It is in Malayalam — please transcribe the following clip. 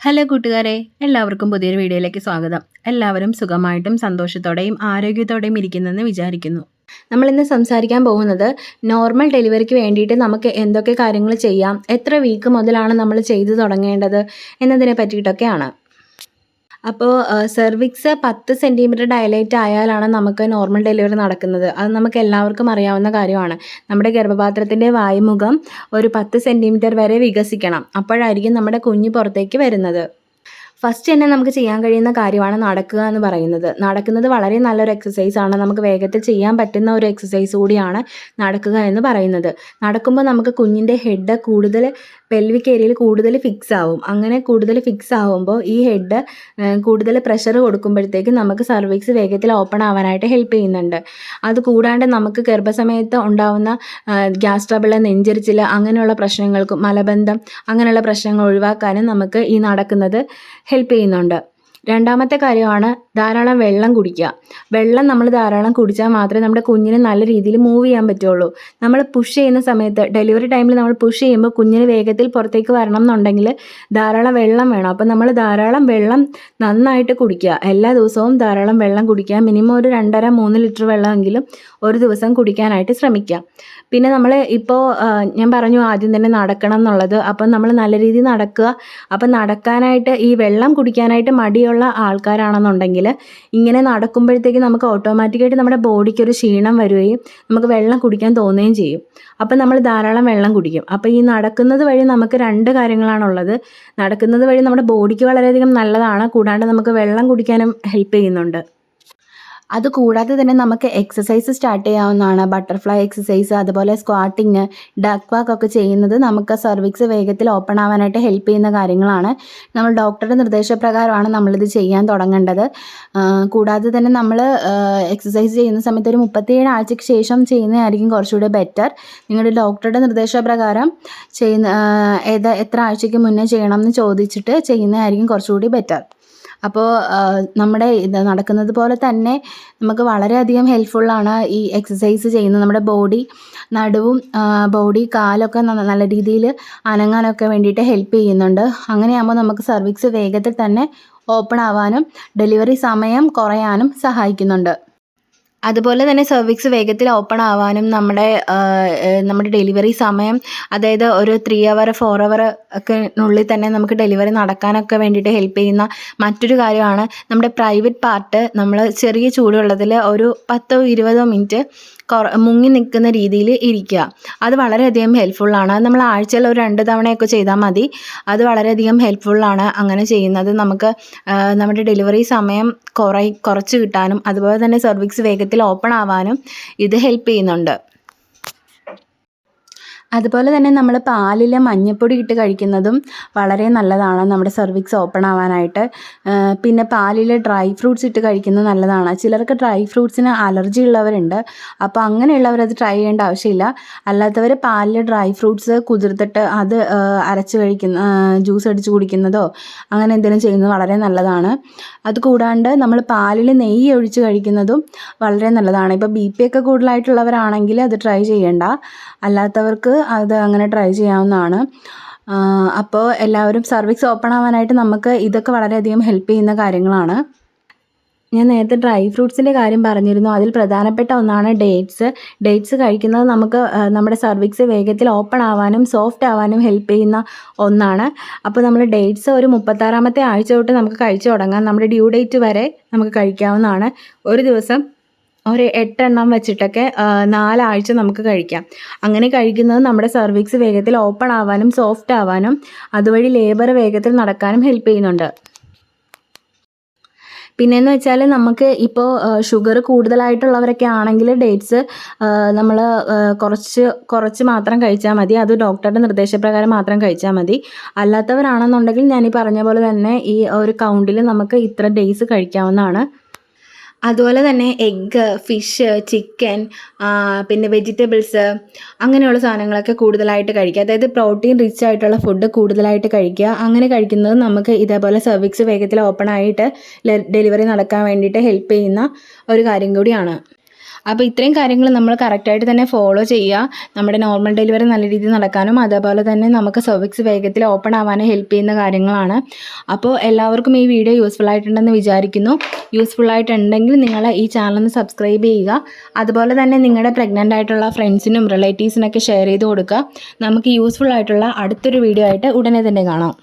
ഹലോ കൂട്ടുകാരെ, എല്ലാവർക്കും പുതിയൊരു വീഡിയോയിലേക്ക് സ്വാഗതം. എല്ലാവരും സുഖമായിട്ടും സന്തോഷത്തോടെയും ആരോഗ്യത്തോടെയും ഇരിക്കുന്നെന്ന് വിചാരിക്കുന്നു. നമ്മളിന്ന് സംസാരിക്കാൻ പോകുന്നത് നോർമൽ ഡെലിവറിക്ക് വേണ്ടിയിട്ട് നമുക്ക് എന്തൊക്കെ കാര്യങ്ങൾ ചെയ്യാം, എത്ര വീക്ക് മുതലാണ് നമ്മൾ ചെയ്തു തുടങ്ങേണ്ടത് എന്നതിനെ പറ്റിയിട്ടൊക്കെയാണ്. അപ്പോൾ സെർവിക്സ് 10 സെൻറ്റിമീറ്റർ ഡയലേറ്റ് ആയാലാണ് നമുക്ക് നോർമൽ ഡെലിവറി നടക്കുന്നത്. അത് നമുക്ക് എല്ലാവർക്കും അറിയാവുന്ന കാര്യമാണ്. നമ്മുടെ ഗർഭപാത്രത്തിൻ്റെ വായുമുഖം ഒരു 10 സെൻറ്റിമീറ്റർ വരെ വികസിക്കണം. അപ്പോഴായിരിക്കും നമ്മുടെ കുഞ്ഞ് പുറത്തേക്ക് വരുന്നത്. ഫസ്റ്റ് തന്നെ നമുക്ക് ചെയ്യാൻ കഴിയുന്ന കാര്യമാണ് നടക്കുക എന്ന് പറയുന്നത്. നടക്കുന്നത് വളരെ നല്ലൊരു എക്സസൈസാണ്. നമുക്ക് വേഗത്തിൽ ചെയ്യാൻ പറ്റുന്ന ഒരു എക്സസൈസ് കൂടിയാണ് നടക്കുക എന്ന് പറയുന്നത്. നടക്കുമ്പോൾ നമുക്ക് കുഞ്ഞിൻ്റെ ഹെഡ് കൂടുതൽ പെൽവിക് ഏരിയയിൽ കൂടുതൽ ഫിക്സ് ആവും. അങ്ങനെ കൂടുതൽ ഫിക്സ് ആവുമ്പോൾ ഈ ഹെഡ് കൂടുതൽ പ്രഷർ കൊടുക്കുമ്പോഴത്തേക്ക് നമുക്ക് സർവിക്സ് വേഗത്തിൽ ഓപ്പൺ ആവാനായിട്ട് ഹെൽപ്പ് ചെയ്യുന്നുണ്ട്. അത് കൂടാണ്ട് നമുക്ക് ഗർഭസമയത്ത് ഉണ്ടാവുന്ന ഗ്യാസ് ട്രബിൾ, നെഞ്ചരിച്ചിൽ അങ്ങനെയുള്ള പ്രശ്നങ്ങൾക്കും മലബന്ധം അങ്ങനെയുള്ള പ്രശ്നങ്ങൾ ഒഴിവാക്കാനും നമുക്ക് ഈ നടക്കുന്നത് ഹെൽപ്പ് ചെയ്യുന്നുണ്ട്. രണ്ടാമത്തെ കാര്യമാണ് ധാരാളം വെള്ളം കുടിക്കുക. വെള്ളം നമ്മൾ ധാരാളം കുടിച്ചാൽ മാത്രമേ നമ്മുടെ കുഞ്ഞിന് നല്ല രീതിയിൽ മൂവ് ചെയ്യാൻ പറ്റുള്ളൂ. നമ്മൾ പുഷ് ചെയ്യുന്ന സമയത്ത് ഡെലിവറി ടൈമിൽ നമ്മൾ പുഷ് ചെയ്യുമ്പോൾ കുഞ്ഞിന് വേഗത്തിൽ പുറത്തേക്ക് വരണം എന്നുണ്ടെങ്കിൽ ധാരാളം വെള്ളം വേണം. അപ്പോൾ നമ്മൾ ധാരാളം വെള്ളം നന്നായിട്ട് കുടിക്കുക. എല്ലാ ദിവസവും ധാരാളം വെള്ളം കുടിക്കുക. മിനിമം ഒരു 2.5-3 ലിറ്റർ വെള്ളമെങ്കിലും ഒരു ദിവസം കുടിക്കാനായിട്ട് ശ്രമിക്കുക. പിന്നെ നമ്മൾ ഇപ്പോൾ ഞാൻ പറഞ്ഞു ആദ്യം തന്നെ നടക്കണം എന്നുള്ളത്. അപ്പം നമ്മൾ നല്ല രീതിയിൽ നടക്കുക. അപ്പം നടക്കാനായിട്ട് ഈ വെള്ളം കുടിക്കാനായിട്ട് മടിയുള്ള ആൾക്കാരാണെന്നുണ്ടെങ്കിൽ ഇങ്ങനെ നടക്കുമ്പോഴത്തേക്ക് നമുക്ക് ഓട്ടോമാറ്റിക്കായിട്ട് നമ്മുടെ ബോഡിക്ക് ഒരു ക്ഷീണം വരികയും നമുക്ക് വെള്ളം കുടിക്കാൻ തോന്നുകയും ചെയ്യും. അപ്പം നമ്മൾ ധാരാളം വെള്ളം കുടിക്കും. അപ്പോൾ ഈ നടക്കുന്നത് വഴി നമുക്ക് 2 കാര്യങ്ങളാണുള്ളത്. നടക്കുന്നത് വഴി നമ്മുടെ ബോഡിക്ക് വളരെയധികം നല്ലതാണ്. കൂടാണ്ട് നമുക്ക് വെള്ളം കുടിക്കാനും ഹെൽപ്പ് ചെയ്യുന്നുണ്ട്. അതുകൂടാതെ തന്നെ നമുക്ക് എക്സസൈസ് സ്റ്റാർട്ട് ചെയ്യാവുന്നതാണ്. ബട്ടർഫ്ലൈ എക്സസൈസ്, അതുപോലെ സ്ക്വാട്ടിങ്, ഡക്ക് വാക്ക് ഒക്കെ ചെയ്യുന്നത് നമുക്ക് സർവിക്സ് വേഗത്തിൽ ഓപ്പൺ ആവാനായിട്ട് ഹെൽപ്പ് ചെയ്യുന്ന കാര്യങ്ങളാണ്. നമ്മൾ ഡോക്ടറുടെ നിർദ്ദേശപ്രകാരമാണ് നമ്മളിത് ചെയ്യാൻ തുടങ്ങേണ്ടത്. കൂടാതെ തന്നെ നമ്മൾ എക്സസൈസ് ചെയ്യുന്ന സമയത്ത് ഒരു 37 ആഴ്ചയ്ക്ക് ശേഷം ചെയ്യുന്നതായിരിക്കും കുറച്ചുകൂടെ ബെറ്റർ. നിങ്ങളുടെ ഡോക്ടറുടെ നിർദ്ദേശപ്രകാരം എത്ര ആഴ്ചയ്ക്ക് മുന്നേ ചെയ്യണം എന്ന് ചോദിച്ചിട്ട് ചെയ്യുന്നതായിരിക്കും കുറച്ചുകൂടി ബെറ്റർ. അപ്പോൾ നമ്മുടെ ഇത് നടക്കുന്നത് പോലെ തന്നെ നമുക്ക് വളരെയധികം ഹെൽപ്ഫുള്ളാണ് ഈ എക്സസൈസ് ചെയ്യുന്നത്. നമ്മുടെ നടുവും ബോഡി കാലൊക്കെ നല്ല രീതിയിൽ അനങ്ങാനൊക്കെ വേണ്ടിയിട്ട് ഹെൽപ്പ് ചെയ്യുന്നുണ്ട്. അങ്ങനെയാകുമ്പോൾ നമുക്ക് സർവിക്സ് വേഗത്തിൽ തന്നെ ഓപ്പൺ ആവാനും ഡെലിവറി സമയം കുറയാനും സഹായിക്കുന്നുണ്ട്. അതുപോലെ തന്നെ സർവിക്സ് വേഗത്തിൽ ഓപ്പൺ ആവാനും നമ്മുടെ ഡെലിവറി സമയം, അതായത് ഒരു 3 അവർ 4 അവർ ഒക്കെ ഉള്ളിൽ തന്നെ നമുക്ക് ഡെലിവറി നടക്കാനൊക്കെ വേണ്ടിയിട്ട് ഹെൽപ്പ് ചെയ്യുന്ന മറ്റൊരു കാര്യമാണ് നമ്മുടെ പ്രൈവറ്റ് പാർട്ട് നമ്മൾ ചെറിയ ചൂടുവെള്ളത്തിൽ ഒരു 10-20 മിനിറ്റ് മുങ്ങി നിൽക്കുന്ന രീതിയിൽ ഇരിക്കുക. അത് വളരെയധികം ഹെൽപ്ഫുള്ളാണ്. അത് നമ്മൾ ആഴ്ചയിൽ ഒരു 2 തവണയൊക്കെ ചെയ്താൽ മതി. അത് വളരെയധികം ഹെൽപ്ഫുള്ളാണ് അങ്ങനെ ചെയ്യുന്നത്. നമുക്ക് നമ്മുടെ ഡെലിവറി സമയം കുറച്ച് കിട്ടാനും അതുപോലെ തന്നെ സർവിക്സ് വേഗത്തിൽ ഓപ്പൺ ആവാനും ഇത് ഹെൽപ്പ് ചെയ്യുന്നുണ്ട്. അതുപോലെ തന്നെ നമ്മൾ പാലിൽ മഞ്ഞൾപ്പൊടി ഇട്ട് കഴിക്കുന്നതും വളരെ നല്ലതാണ് നമ്മുടെ സർവിക്സ് ഓപ്പൺ ആവാനായിട്ട്. പിന്നെ പാലിൽ ഡ്രൈ ഫ്രൂട്ട്സ് ഇട്ട് കഴിക്കുന്നത് നല്ലതാണ്. ചിലർക്ക് ഡ്രൈ ഫ്രൂട്ട്സിന് അലർജി ഉള്ളവരുണ്ട്. അപ്പോൾ അങ്ങനെയുള്ളവരത് ട്രൈ ചെയ്യേണ്ട ആവശ്യമില്ല. അല്ലാത്തവർ പാലിൽ ഡ്രൈ ഫ്രൂട്ട്സ് കുതിർത്തിട്ട് അത് അരച്ച് ജ്യൂസ് അടിച്ച് കുടിക്കുന്നതോ അങ്ങനെ എന്തെങ്കിലും ചെയ്യുന്നത് വളരെ നല്ലതാണ്. അതുകൂടാണ്ട് നമ്മൾ പാലിൽ നെയ്യ് ഒഴിച്ച് കഴിക്കുന്നതും വളരെ നല്ലതാണ്. ഇപ്പോൾ BP ഒക്കെ കൂടുതലായിട്ടുള്ളവരാണെങ്കിൽ അത് ട്രൈ ചെയ്യേണ്ട. അല്ലാത്തവർക്ക് അത് അങ്ങനെ ട്രൈ ചെയ്യാവുന്നതാണ്. അപ്പോൾ എല്ലാവരും സർവിക്സ് ഓപ്പൺ ആവാനായിട്ട് നമുക്ക് ഇതൊക്കെ വളരെയധികം ഹെൽപ്പ് ചെയ്യുന്ന കാര്യങ്ങളാണ്. ഞാൻ നേരത്തെ ഡ്രൈ ഫ്രൂട്ട്സിൻ്റെ കാര്യം പറഞ്ഞിരുന്നു. അതിൽ പ്രധാനപ്പെട്ട ഒന്നാണ് ഡേറ്റ്സ് കഴിക്കുന്നത് നമുക്ക് നമ്മുടെ സർവിക്സ് വേഗത്തിൽ ഓപ്പൺ ആവാനും സോഫ്റ്റ് ആവാനും ഹെൽപ്പ് ചെയ്യുന്ന ഒന്നാണ്. അപ്പോൾ നമ്മൾ ഡേറ്റ്സ് ഒരു 36ാമത്തെ ആഴ്ച തൊട്ട് നമുക്ക് കഴിച്ചു തുടങ്ങാം. നമ്മുടെ ഡ്യൂ ഡേറ്റ് വരെ നമുക്ക് കഴിക്കാവുന്നതാണ്. ഒരു ദിവസം ഒരു 8 എണ്ണം വെച്ചിട്ടൊക്കെ 4 ആഴ്ച നമുക്ക് കഴിക്കാം. അങ്ങനെ കഴിക്കുന്നത് നമ്മുടെ സർവിക്സ് വേഗത്തിൽ ഓപ്പൺ ആവാനും സോഫ്റ്റ് ആവാനും അതുവഴി ലേബർ വേഗത്തിൽ നടക്കാനും ഹെൽപ്പ് ചെയ്യുന്നുണ്ട്. പിന്നെയെന്ന് വെച്ചാൽ നമുക്ക് ഇപ്പോൾ ഷുഗർ കൂടുതലായിട്ടുള്ളവരൊക്കെ ആണെങ്കിൽ ഡേറ്റ്സ് നമ്മൾ കുറച്ച് മാത്രം കഴിച്ചാൽ മതി. അത് ഡോക്ടറുടെ നിർദ്ദേശപ്രകാരം മാത്രം കഴിച്ചാൽ മതി. അല്ലാത്തവരാണെന്നുണ്ടെങ്കിൽ ഞാൻ ഈ പറഞ്ഞ പോലെ തന്നെ ഈ ഒരു കൗണ്ടിൽ നമുക്ക് ഇത്ര ഡേയ്സ് കഴിക്കാവുന്നതാണ്. അതുപോലെ തന്നെ എഗ്ഗ്, ഫിഷ്, ചിക്കൻ, പിന്നെ വെജിറ്റബിൾസ് അങ്ങനെയുള്ള സാധനങ്ങളൊക്കെ കൂടുതലായിട്ട് കഴിക്കുക. അതായത് പ്രോട്ടീൻ റിച്ച് ആയിട്ടുള്ള ഫുഡ് കൂടുതലായിട്ട് കഴിക്കുക. അങ്ങനെ കഴിക്കുന്നത് നമുക്ക് ഇതേപോലെ സർവിക്സ് വേഗത്തിൽ ഓപ്പൺ ആയിട്ട് ഡെലിവറി നടക്കാൻ വേണ്ടിയിട്ട് ഹെൽപ്പ് ചെയ്യുന്ന ഒരു കാര്യം കൂടിയാണ്. അപ്പോൾ ഇത്രയും കാര്യങ്ങൾ നമ്മൾ കറക്റ്റായിട്ട് തന്നെ ഫോളോ ചെയ്യുക. നമ്മുടെ നോർമൽ ഡെലിവറി നല്ല രീതിയിൽ നടക്കാനും അതേപോലെ തന്നെ നമുക്ക് സെർവിക്സ് വേഗത്തിൽ ഓപ്പൺ ആവാനും ഹെൽപ്പ് ചെയ്യുന്ന കാര്യങ്ങളാണ്. അപ്പോൾ എല്ലാവർക്കും ഈ വീഡിയോ യൂസ്ഫുൾ ആയിട്ടുണ്ടെന്ന് വിചാരിക്കുന്നു. യൂസ്ഫുൾ ആയിട്ടുണ്ടെങ്കിൽ നിങ്ങൾ ഈ ചാനൽ ഒന്ന് സബ്സ്ക്രൈബ് ചെയ്യുക. അതുപോലെ തന്നെ നിങ്ങളുടെ പ്രഗ്നൻ്റ് ആയിട്ടുള്ള ഫ്രണ്ട്സിനും റിലേറ്റീവ്സിനൊക്കെ ഷെയർ ചെയ്ത് കൊടുക്കുക. നമുക്ക് യൂസ്ഫുൾ ആയിട്ടുള്ള അടുത്തൊരു വീഡിയോ ആയിട്ട് ഉടനെ തന്നെ കാണാം.